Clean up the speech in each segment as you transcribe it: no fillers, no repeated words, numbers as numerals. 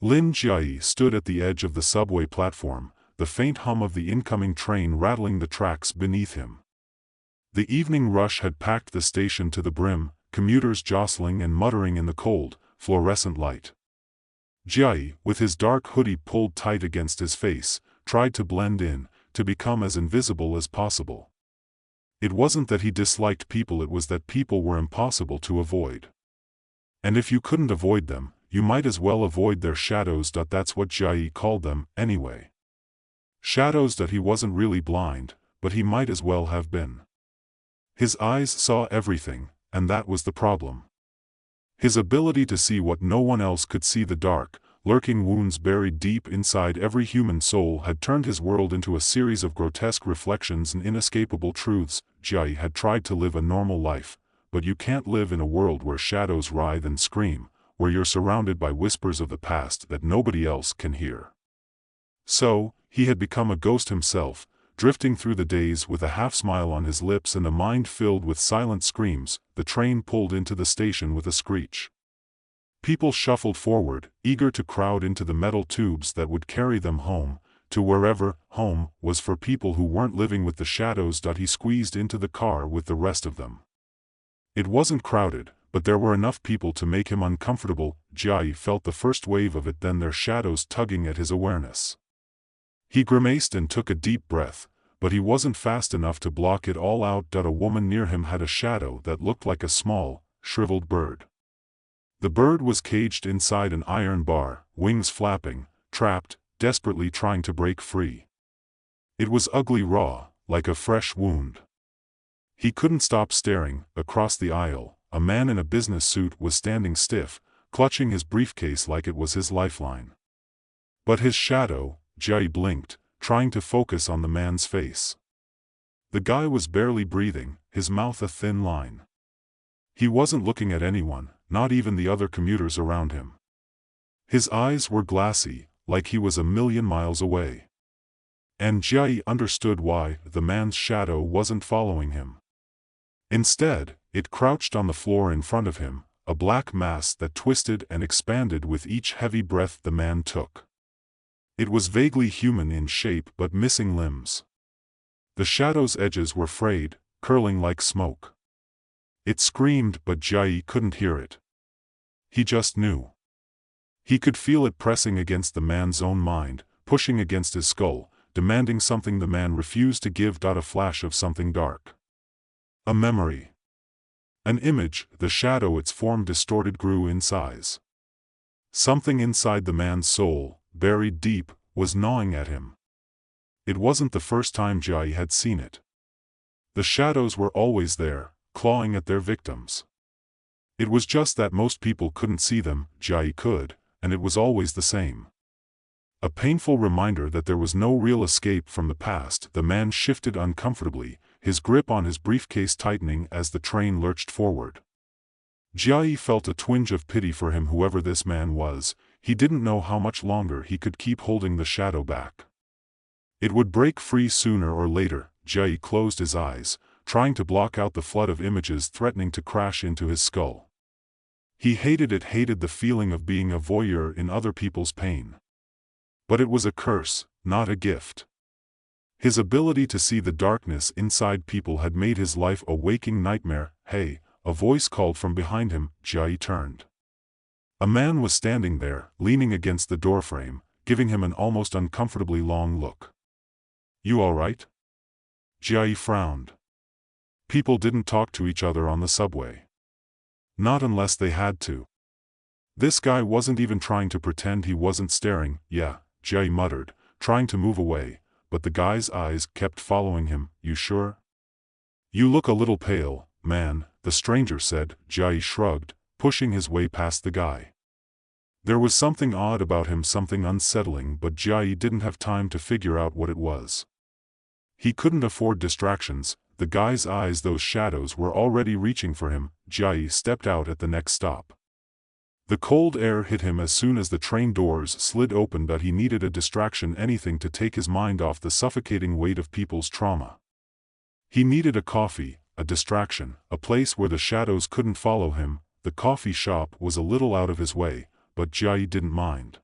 Lin Jiayi stood at the edge of the subway platform, the faint hum of the incoming train rattling the tracks beneath him. The evening rush had packed the station to the brim, commuters jostling and muttering in the cold, fluorescent light. Jiayi, with his dark hoodie pulled tight against his face, tried to blend in, to become as invisible as possible. It wasn't that he disliked people, it was that people were impossible to avoid. And if you couldn't avoid them, you might as well avoid their shadows. That's what Jiayi called them, anyway. Shadows. He wasn't really blind, but he might as well have been. His eyes saw everything, and that was the problem. His ability to see what no one else could see, the dark, lurking wounds buried deep inside every human soul, had turned his world into a series of grotesque reflections and inescapable truths. Jiayi had tried to live a normal life, but you can't live in a world where shadows writhe and scream, where you're surrounded by whispers of the past that nobody else can hear. So, he had become a ghost himself, drifting through the days with a half-smile on his lips and a mind filled with silent screams. The train pulled into the station with a screech. People shuffled forward, eager to crowd into the metal tubes that would carry them home, to wherever home was for people who weren't living with the shadows. He squeezed into the car with the rest of them. It wasn't crowded, but there were enough people to make him uncomfortable. Jiayi felt the first wave of it, then their shadows tugging at his awareness. He grimaced and took a deep breath, but he wasn't fast enough to block it all out. A woman near him had a shadow that looked like a small, shriveled bird. The bird was caged inside an iron bar, wings flapping, trapped, desperately trying to break free. It was ugly, raw, like a fresh wound. He couldn't stop staring. Across the aisle, a man in a business suit was standing stiff, clutching his briefcase like it was his lifeline. But his shadow, Jiayi blinked, trying to focus on the man's face. The guy was barely breathing, his mouth a thin line. He wasn't looking at anyone, not even the other commuters around him. His eyes were glassy, like he was a million miles away. And Jiayi understood why. The man's shadow wasn't following him. Instead, it crouched on the floor in front of him, a black mass that twisted and expanded with each heavy breath the man took. It was vaguely human in shape but missing limbs. The shadow's edges were frayed, curling like smoke. It screamed, but Jiayi couldn't hear it. He just knew. He could feel it pressing against the man's own mind, pushing against his skull, demanding something the man refused to give. A flash of something dark. A memory. An image. The shadow, its form distorted, grew in size. Something inside the man's soul, buried deep, was gnawing at him. It wasn't the first time Jiayi had seen it. The shadows were always there, clawing at their victims. It was just that most people couldn't see them. Jiayi could, and it was always the same. A painful reminder that there was no real escape from the past. The man shifted uncomfortably, his grip on his briefcase tightening as the train lurched forward. Jiayi felt a twinge of pity for him, whoever this man was. He didn't know how much longer he could keep holding the shadow back. It would break free sooner or later. Jiayi closed his eyes, trying to block out the flood of images threatening to crash into his skull. He hated it, hated the feeling of being a voyeur in other people's pain. But it was a curse, not a gift. His ability to see the darkness inside people had made his life a waking nightmare. "Hey," a voice called from behind him. Jiayi turned. A man was standing there, leaning against the doorframe, giving him an almost uncomfortably long look. "You all right?" Jiayi frowned. People didn't talk to each other on the subway. Not unless they had to. This guy wasn't even trying to pretend he wasn't staring. "Yeah," Jiayi muttered, trying to move away, but the guy's eyes kept following him. "You sure? You look a little pale, man," the stranger said. Jiayi shrugged, pushing his way past the guy. There was something odd about him, something unsettling, but Jiayi didn't have time to figure out what it was. He couldn't afford distractions. The guy's eyes, those shadows, were already reaching for him. Jiayi stepped out at the next stop. The cold air hit him as soon as the train doors slid open. But he needed a distraction, anything to take his mind off the suffocating weight of people's trauma. He needed a coffee, a distraction, a place where the shadows couldn't follow him. The coffee shop was a little out of his way, but Jiayi didn't mind.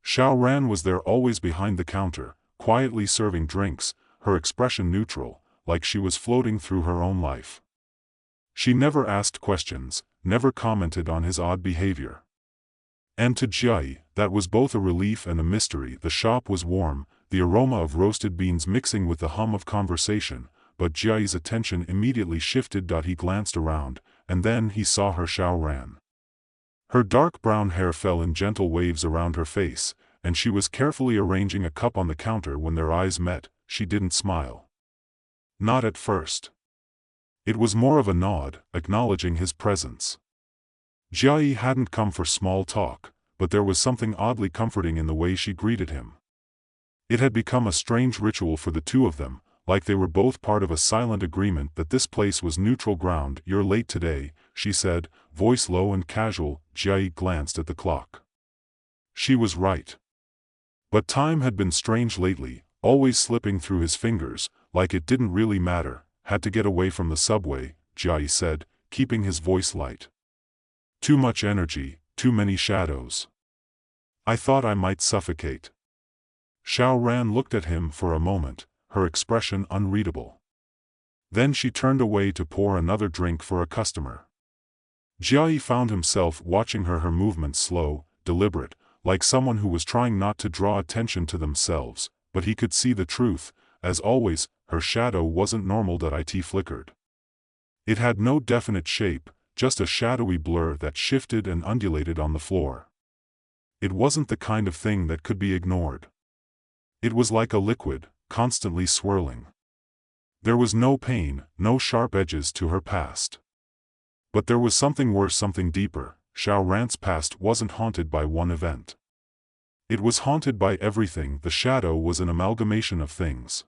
Xiao Ran was there, always behind the counter, quietly serving drinks, her expression neutral, like she was floating through her own life. She never asked questions, never commented on his odd behavior. And to Jiayi, that was both a relief and a mystery. The shop was warm, the aroma of roasted beans mixing with the hum of conversation, but Jiayi's attention immediately shifted. He glanced around, and then he saw her, Xiao Ran. Her dark brown hair fell in gentle waves around her face, and she was carefully arranging a cup on the counter. When their eyes met, she didn't smile. Not at first. It was more of a nod, acknowledging his presence. Jiayi hadn't come for small talk, but there was something oddly comforting in the way she greeted him. It had become a strange ritual for the two of them, like they were both part of a silent agreement that this place was neutral ground. "You're late today," she said, voice low and casual. Jiayi glanced at the clock. She was right. But time had been strange lately, always slipping through his fingers, like it didn't really matter. "Had to get away from the subway," Jiayi said, keeping his voice light. "Too much energy, too many shadows. I thought I might suffocate." Xiao Ran looked at him for a moment, her expression unreadable. Then she turned away to pour another drink for a customer. Jiayi found himself watching her movements slow, deliberate, like someone who was trying not to draw attention to themselves, but he could see the truth. As always, her shadow wasn't normal. It flickered. It had no definite shape, just a shadowy blur that shifted and undulated on the floor. It wasn't the kind of thing that could be ignored. It was like a liquid, constantly swirling. There was no pain, no sharp edges to her past. But there was something worse, something deeper. Xiao Ran's past wasn't haunted by one event. It was haunted by everything. The shadow was an amalgamation of things.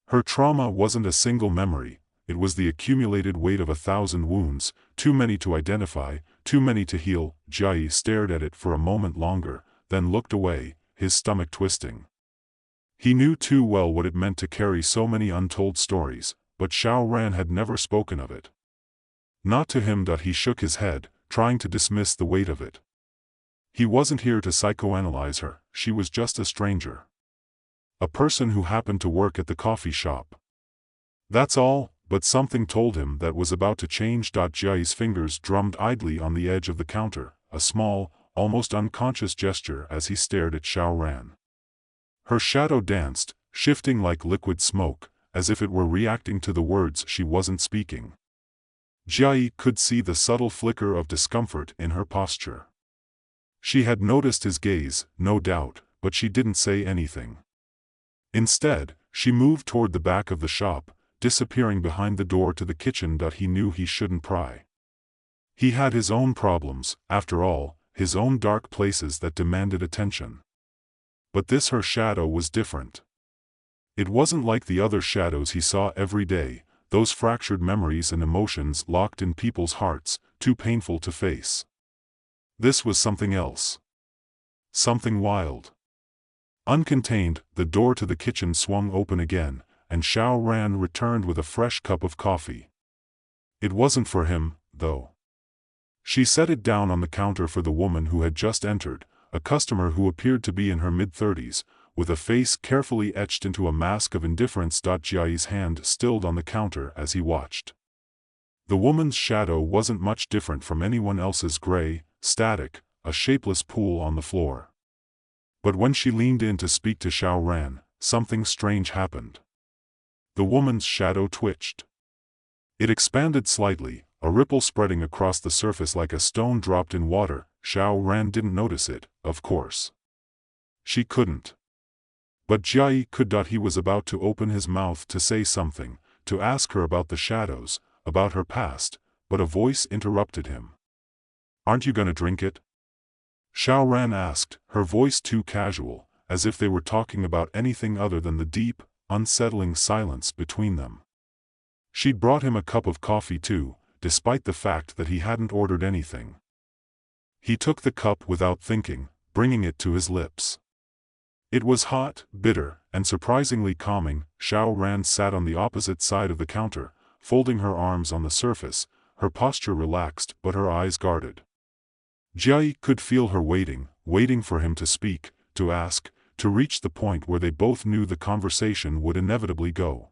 Her trauma wasn't a single memory, it was the accumulated weight of 1,000 wounds, too many to identify, too many to heal. Jiayi stared at it for a moment longer, then looked away, his stomach twisting. He knew too well what it meant to carry so many untold stories, but Xiao Ran had never spoken of it. Not to him. He shook his head, trying to dismiss the weight of it. He wasn't here to psychoanalyze her, she was just a stranger. A person who happened to work at the coffee shop. That's all, but something told him that was about to change. Jiayi's fingers drummed idly on the edge of the counter, a small, almost unconscious gesture as he stared at Xiao Ran. Her shadow danced, shifting like liquid smoke, as if it were reacting to the words she wasn't speaking. Jiayi could see the subtle flicker of discomfort in her posture. She had noticed his gaze, no doubt, but she didn't say anything. Instead, she moved toward the back of the shop, disappearing behind the door to the kitchen. He knew he shouldn't pry. He had his own problems, after all, his own dark places that demanded attention. But this, her shadow, was different. It wasn't like the other shadows he saw every day, those fractured memories and emotions locked in people's hearts, too painful to face. This was something else. Something wild. Uncontained, the door to the kitchen swung open again, and Xiao Ran returned with a fresh cup of coffee. It wasn't for him, though. She set it down on the counter for the woman who had just entered, a customer who appeared to be in her mid-30s, with a face carefully etched into a mask of indifference. Jiayi's hand stilled on the counter as he watched. The woman's shadow wasn't much different from anyone else's, gray, static, a shapeless pool on the floor. But when she leaned in to speak to Xiao Ran, something strange happened. The woman's shadow twitched. It expanded slightly, a ripple spreading across the surface like a stone dropped in water. Xiao Ran didn't notice it, of course. She couldn't. But Jiayi could. He was about to open his mouth to say something, to ask her about the shadows, about her past, but a voice interrupted him. "Aren't you gonna drink it?" Xiao Ran asked, her voice too casual, as if they were talking about anything other than the deep, unsettling silence between them. She'd brought him a cup of coffee too, despite the fact that he hadn't ordered anything. He took the cup without thinking, bringing it to his lips. It was hot, bitter, and surprisingly calming. Xiao Ran sat on the opposite side of the counter, folding her arms on the surface, her posture relaxed but her eyes guarded. Jiayi could feel her waiting for him to speak, to ask, to reach the point where they both knew the conversation would inevitably go.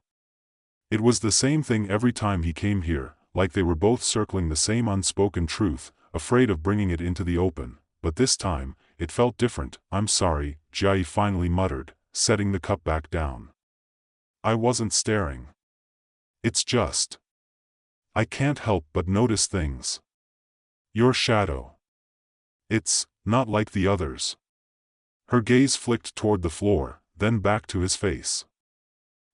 It was the same thing every time he came here, like they were both circling the same unspoken truth, afraid of bringing it into the open, but this time, it felt different. "I'm sorry," Jai finally muttered, setting the cup back down. "I wasn't staring. It's just, I can't help but notice things. Your shadow. It's not like the others." Her gaze flicked toward the floor, then back to his face.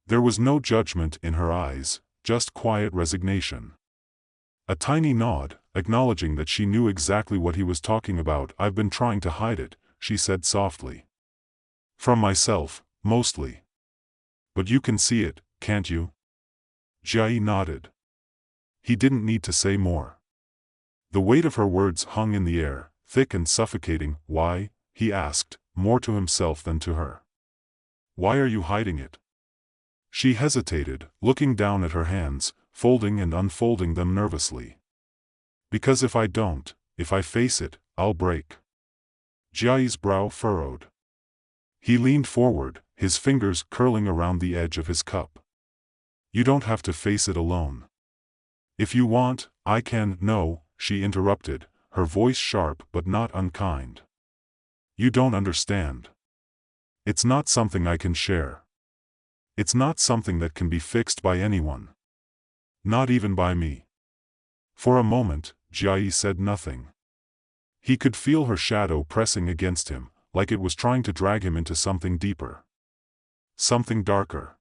There was no judgment in her eyes, just quiet resignation. A tiny nod, acknowledging that she knew exactly what he was talking about. "I've been trying to hide it," she said softly. "From myself, mostly. But you can see it, can't you?" Jai nodded. He didn't need to say more. The weight of her words hung in the air, thick and suffocating. "Why?" he asked, more to himself than to her. "Why are you hiding it?" She hesitated, looking down at her hands, folding and unfolding them nervously. "Because if I don't, if I face it, I'll break." Jai's brow furrowed. He leaned forward, his fingers curling around the edge of his cup. "You don't have to face it alone. If you want, I can." "No," she interrupted, her voice sharp but not unkind. "You don't understand. It's not something I can share. It's not something that can be fixed by anyone. Not even by me." For a moment, Jai said nothing. He could feel her shadow pressing against him, like it was trying to drag him into something deeper. Something darker.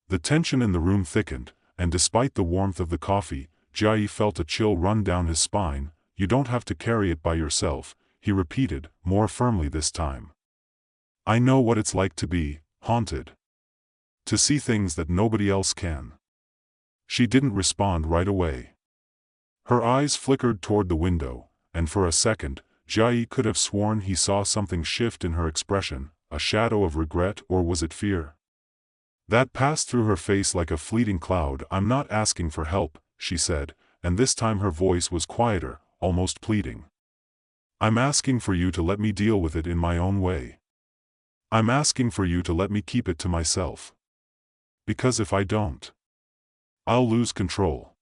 The tension in the room thickened, and despite the warmth of the coffee, Jai felt a chill run down his spine. "You don't have to carry it by yourself," he repeated, more firmly this time. "I know what it's like to be haunted. To see things that nobody else can." She didn't respond right away. Her eyes flickered toward the window, and for a second, Jai could have sworn he saw something shift in her expression, a shadow of regret, or was it fear? That passed through her face like a fleeting cloud. "I'm not asking for help," she said, and this time her voice was quieter, almost pleading. "I'm asking for you to let me deal with it in my own way. I'm asking for you to let me keep it to myself. Because if I don't, I'll lose control."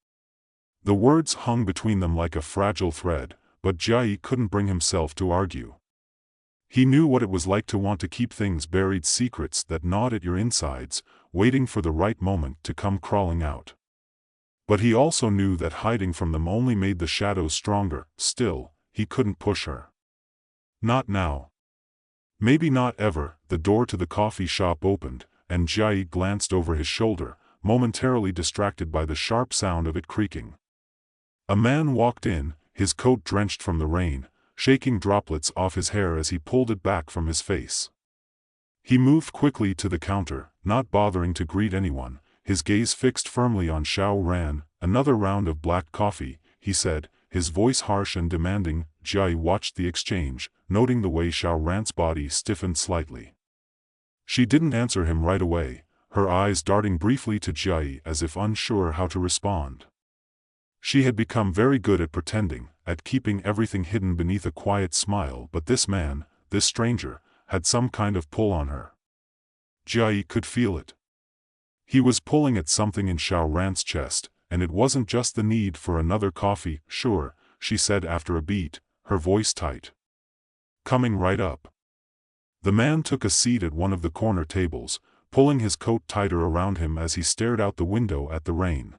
The words hung between them like a fragile thread, but Jai couldn't bring himself to argue. He knew what it was like to want to keep things buried, secrets that gnawed at your insides, waiting for the right moment to come crawling out. But he also knew that hiding from them only made the shadows stronger. Still, he couldn't push her. Not now. Maybe not ever. The door to the coffee shop opened, and Jai glanced over his shoulder, momentarily distracted by the sharp sound of it creaking. A man walked in, his coat drenched from the rain, shaking droplets off his hair as he pulled it back from his face. He moved quickly to the counter, not bothering to greet anyone, his gaze fixed firmly on Xiao Ran. "Another round of black coffee," he said, his voice harsh and demanding. Jai watched the exchange, noting the way Xiao Ran's body stiffened slightly. She didn't answer him right away, her eyes darting briefly to Jai as if unsure how to respond. She had become very good at pretending, at keeping everything hidden beneath a quiet smile, but this man, this stranger, had some kind of pull on her. Jai could feel it. He was pulling at something in Xiao Ran's chest, and it wasn't just the need for another coffee. "Sure," she said after a beat, her voice tight. "Coming right up." The man took a seat at one of the corner tables, pulling his coat tighter around him as he stared out the window at the rain.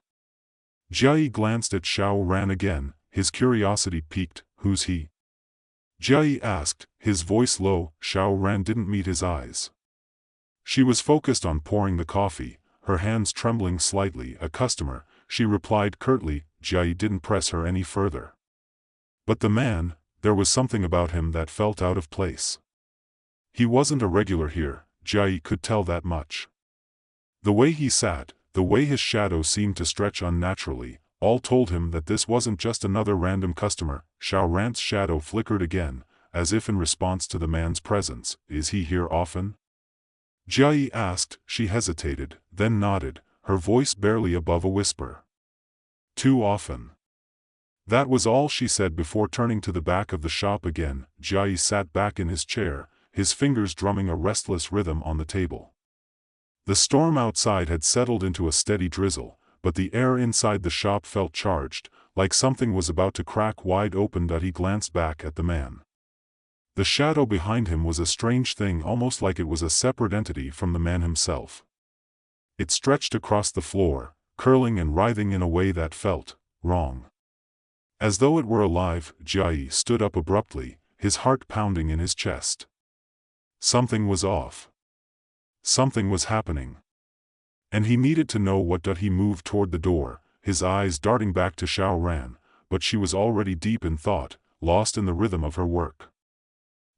Jai glanced at Xiao Ran again, his curiosity piqued. "Who's he?" Jai asked, his voice low. Xiao Ran didn't meet his eyes. She was focused on pouring the coffee, her hands trembling slightly. "A customer," she replied curtly. Jai didn't press her any further. But the man, there was something about him that felt out of place. He wasn't a regular here, Jai could tell that much. The way he sat, the way his shadow seemed to stretch unnaturally, all told him that this wasn't just another random customer. Xiao Ran's shadow flickered again, as if in response to the man's presence. "Is he here often?" Jai asked. She hesitated, then nodded, her voice barely above a whisper. "Too often." That was all she said before turning to the back of the shop again. Jai sat back in his chair, his fingers drumming a restless rhythm on the table. The storm outside had settled into a steady drizzle, but the air inside the shop felt charged, like something was about to crack wide open. He glanced back at the man. The shadow behind him was a strange thing, almost like it was a separate entity from the man himself. It stretched across the floor, curling and writhing in a way that felt wrong. As though it were alive, Jai stood up abruptly, his heart pounding in his chest. Something was off. Something was happening. And he needed to know what. He moved toward the door, his eyes darting back to Xiao Ran, but she was already deep in thought, lost in the rhythm of her work.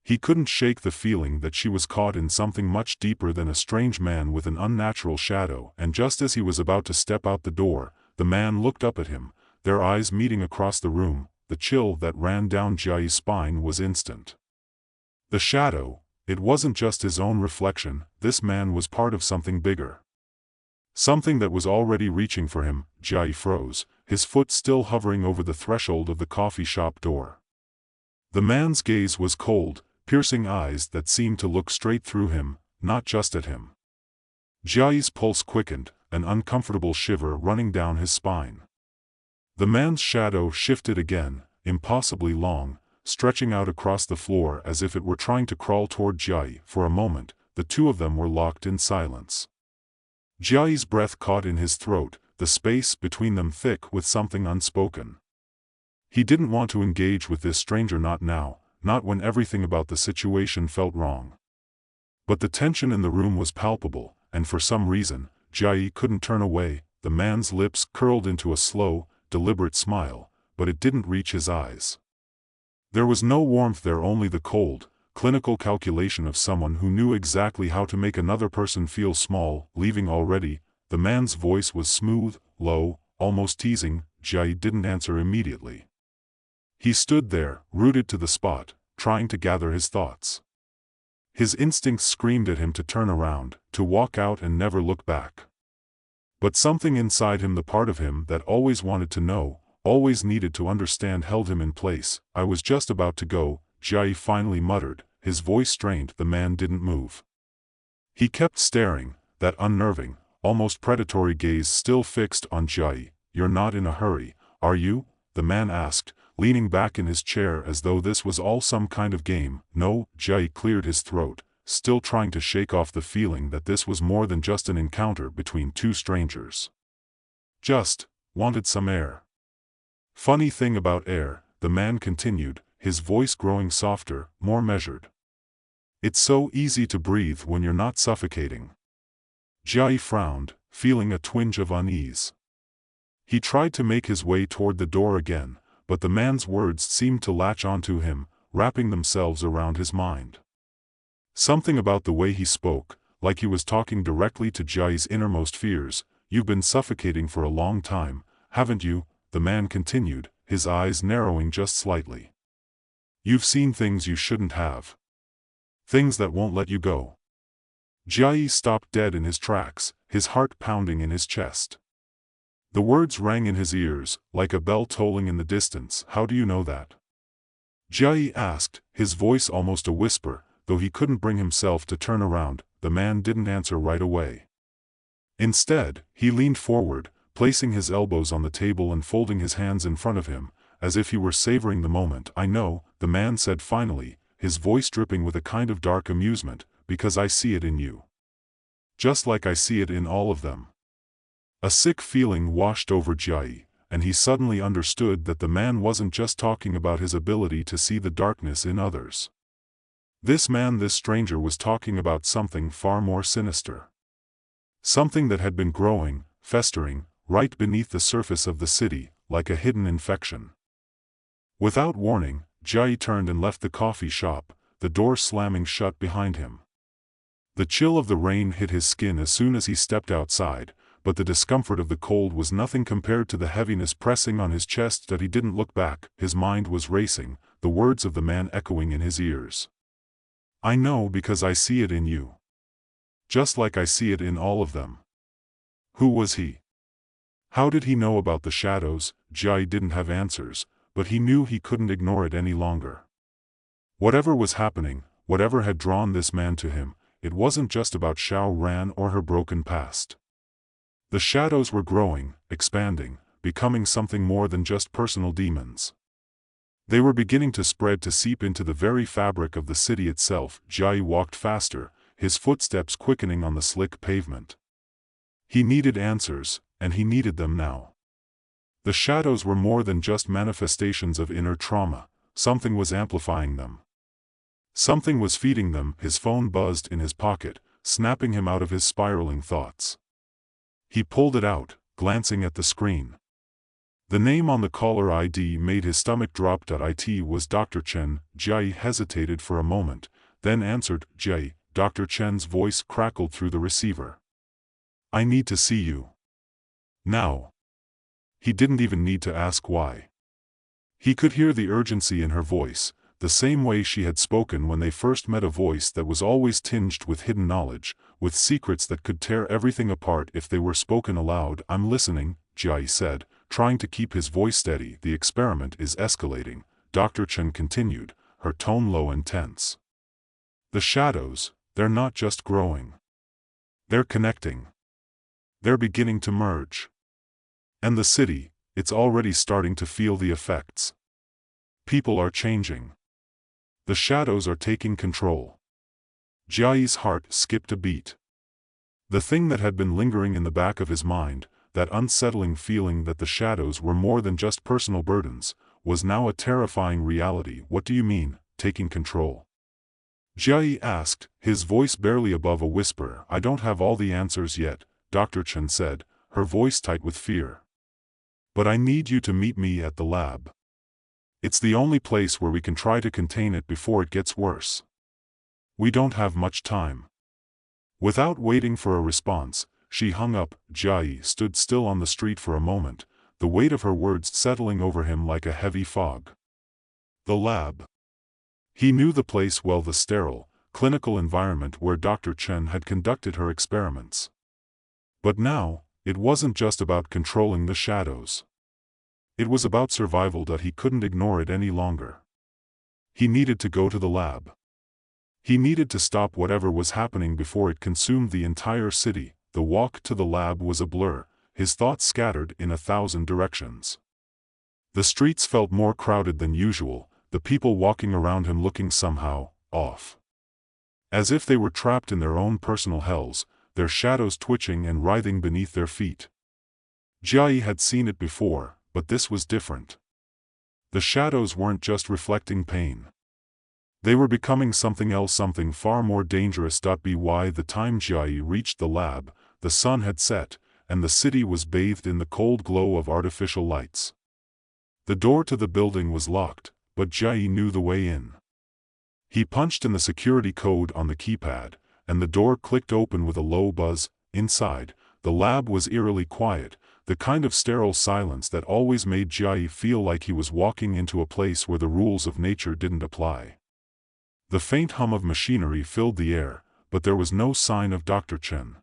He couldn't shake the feeling that she was caught in something much deeper than a strange man with an unnatural shadow, and just as he was about to step out the door, the man looked up at him, their eyes meeting across the room. The chill that ran down Jai's spine was instant. The shadow, it wasn't just his own reflection, this man was part of something bigger. Something that was already reaching for him. Jai froze, his foot still hovering over the threshold of the coffee shop door. The man's gaze was cold, piercing eyes that seemed to look straight through him, not just at him. Jai's pulse quickened, an uncomfortable shiver running down his spine. The man's shadow shifted again, impossibly long, stretching out across the floor as if it were trying to crawl toward Jai. For a moment, the two of them were locked in silence. Jai's breath caught in his throat, the space between them thick with something unspoken. He didn't want to engage with this stranger, not now, not when everything about the situation felt wrong. But the tension in the room was palpable, and for some reason, Jai couldn't turn away. The man's lips curled into a slow, deliberate smile, but it didn't reach his eyes. There was no warmth there, only the cold, clinical calculation of someone who knew exactly how to make another person feel small. Leaving already? The man's voice was smooth, low, almost teasing. Jai didn't answer immediately. He stood there, rooted to the spot, trying to gather his thoughts. His instincts screamed at him to turn around, to walk out and never look back. But something inside him, the part of him that always wanted to know, always needed to understand, held him in place. I was just about to go, Jai finally muttered, his voice strained. The man didn't move. He kept staring, that unnerving, almost predatory gaze still fixed on Jai. You're not in a hurry, are you? The man asked, leaning back in his chair as though this was all some kind of game. No, Jai cleared his throat, still trying to shake off the feeling that this was more than just an encounter between two strangers. Just wanted some air. Funny thing about air, the man continued, his voice growing softer, more measured. It's so easy to breathe when you're not suffocating. Jai frowned, feeling a twinge of unease. He tried to make his way toward the door again, but the man's words seemed to latch onto him, wrapping themselves around his mind. Something about the way he spoke, like he was talking directly to Jai's innermost fears. You've been suffocating for a long time, haven't you? The man continued, his eyes narrowing just slightly. You've seen things you shouldn't have. Things that won't let you go. Jai stopped dead in his tracks, his heart pounding in his chest. The words rang in his ears, like a bell tolling in the distance. How do you know that? Jai asked, his voice almost a whisper, though he couldn't bring himself to turn around. The man didn't answer right away. Instead, he leaned forward, placing his elbows on the table and folding his hands in front of him, as if he were savoring the moment. I know, the man said finally, his voice dripping with a kind of dark amusement, because I see it in you. Just like I see it in all of them. A sick feeling washed over Jai, and he suddenly understood that the man wasn't just talking about his ability to see the darkness in others. This man, this stranger, was talking about something far more sinister. Something that had been growing, festering, right beneath the surface of the city, like a hidden infection. Without warning, Jai turned and left the coffee shop, the door slamming shut behind him. The chill of the rain hit his skin as soon as he stepped outside, but the discomfort of the cold was nothing compared to the heaviness pressing on his chest. That he didn't look back. His mind was racing, the words of the man echoing in his ears. I know because I see it in you. Just like I see it in all of them. Who was he? How did he know about the shadows? Jai didn't have answers, but he knew he couldn't ignore it any longer. Whatever was happening, whatever had drawn this man to him, it wasn't just about Xiao Ran or her broken past. The shadows were growing, expanding, becoming something more than just personal demons. They were beginning to spread, to seep into the very fabric of the city itself. Jai walked faster, his footsteps quickening on the slick pavement. He needed answers, and he needed them now. The shadows were more than just manifestations of inner trauma. Something was amplifying them. Something was feeding them. His phone buzzed in his pocket, snapping him out of his spiraling thoughts. He pulled it out, glancing at the screen. The name on the caller ID made his stomach drop. It was Dr. Chen. Jai hesitated for a moment, then answered. Jai. Dr. Chen's voice crackled through the receiver. I need to see you. Now. He didn't even need to ask why. He could hear the urgency in her voice, the same way she had spoken when they first met, a voice that was always tinged with hidden knowledge, with secrets that could tear everything apart if they were spoken aloud. I'm listening, Jai said, trying to keep his voice steady. The experiment is escalating, Dr. Chen continued, her tone low and tense. The shadows, they're not just growing. They're connecting. They're beginning to merge. And the city, it's already starting to feel the effects. People are changing. The shadows are taking control. Jai's heart skipped a beat. The thing that had been lingering in the back of his mind, that unsettling feeling that the shadows were more than just personal burdens, was now a terrifying reality. What do you mean, taking control? Jai asked, his voice barely above a whisper. I don't have all the answers yet, Dr. Chen said, her voice tight with fear. But I need you to meet me at the lab. It's the only place where we can try to contain it before it gets worse. We don't have much time. Without waiting for a response, she hung up. Jai stood still on the street for a moment, the weight of her words settling over him like a heavy fog. The lab. He knew the place well, the sterile, clinical environment where Dr. Chen had conducted her experiments. But now, it wasn't just about controlling the shadows. It was about survival. He couldn't ignore it any longer. He needed to go to the lab. He needed to stop whatever was happening before it consumed the entire city. The walk to the lab was a blur, his thoughts scattered in 1,000 directions. The streets felt more crowded than usual, the people walking around him looking somehow off. As if they were trapped in their own personal hells, their shadows twitching and writhing beneath their feet. Jai had seen it before, but this was different. The shadows weren't just reflecting pain. They were becoming something else, something far more dangerous. By the time Jai reached the lab, the sun had set, and the city was bathed in the cold glow of artificial lights. The door to the building was locked, but Jai knew the way in. He punched in the security code on the keypad, and the door clicked open with a low buzz. Inside, the lab was eerily quiet, the kind of sterile silence that always made Jai feel like he was walking into a place where the rules of nature didn't apply. The faint hum of machinery filled the air, but there was no sign of Dr. Chen.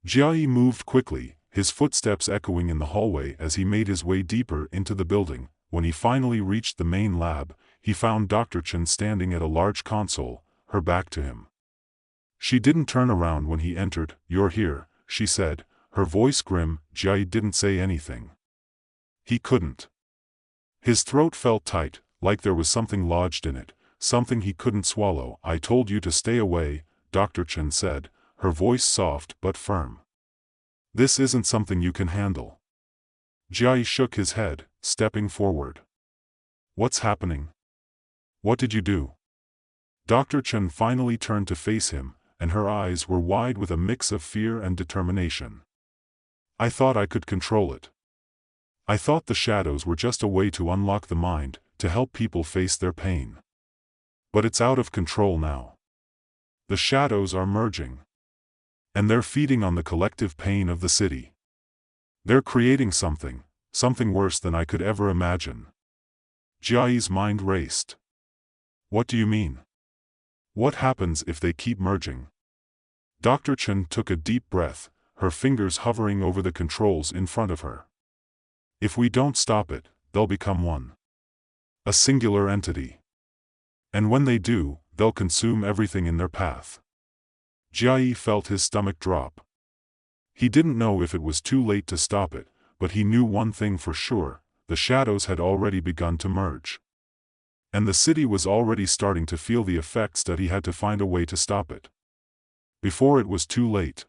Jai moved quickly, his footsteps echoing in the hallway as he made his way deeper into the building. When he finally reached the main lab, he found Dr. Chen standing at a large console, her back to him. She didn't turn around when he entered. You're here, she said, her voice grim. Jai didn't say anything. He couldn't. His throat felt tight, like there was something lodged in it, something he couldn't swallow. I told you to stay away, Dr. Chen said, her voice soft but firm. This isn't something you can handle. Jai shook his head, stepping forward. What's happening? What did you do? Dr. Chen finally turned to face him, and her eyes were wide with a mix of fear and determination. I thought I could control it. I thought the shadows were just a way to unlock the mind, to help people face their pain. But it's out of control now. The shadows are merging. And they're feeding on the collective pain of the city. They're creating something worse than I could ever imagine. Jai's mind raced. What do you mean? What happens if they keep merging? Dr. Chen took a deep breath, her fingers hovering over the controls in front of her. If we don't stop it, they'll become one. A singular entity. And when they do, they'll consume everything in their path. Jiayi felt his stomach drop. He didn't know if it was too late to stop it, but he knew one thing for sure: the shadows had already begun to merge. And the city was already starting to feel the effects that he had to find a way to stop it. Before it was too late.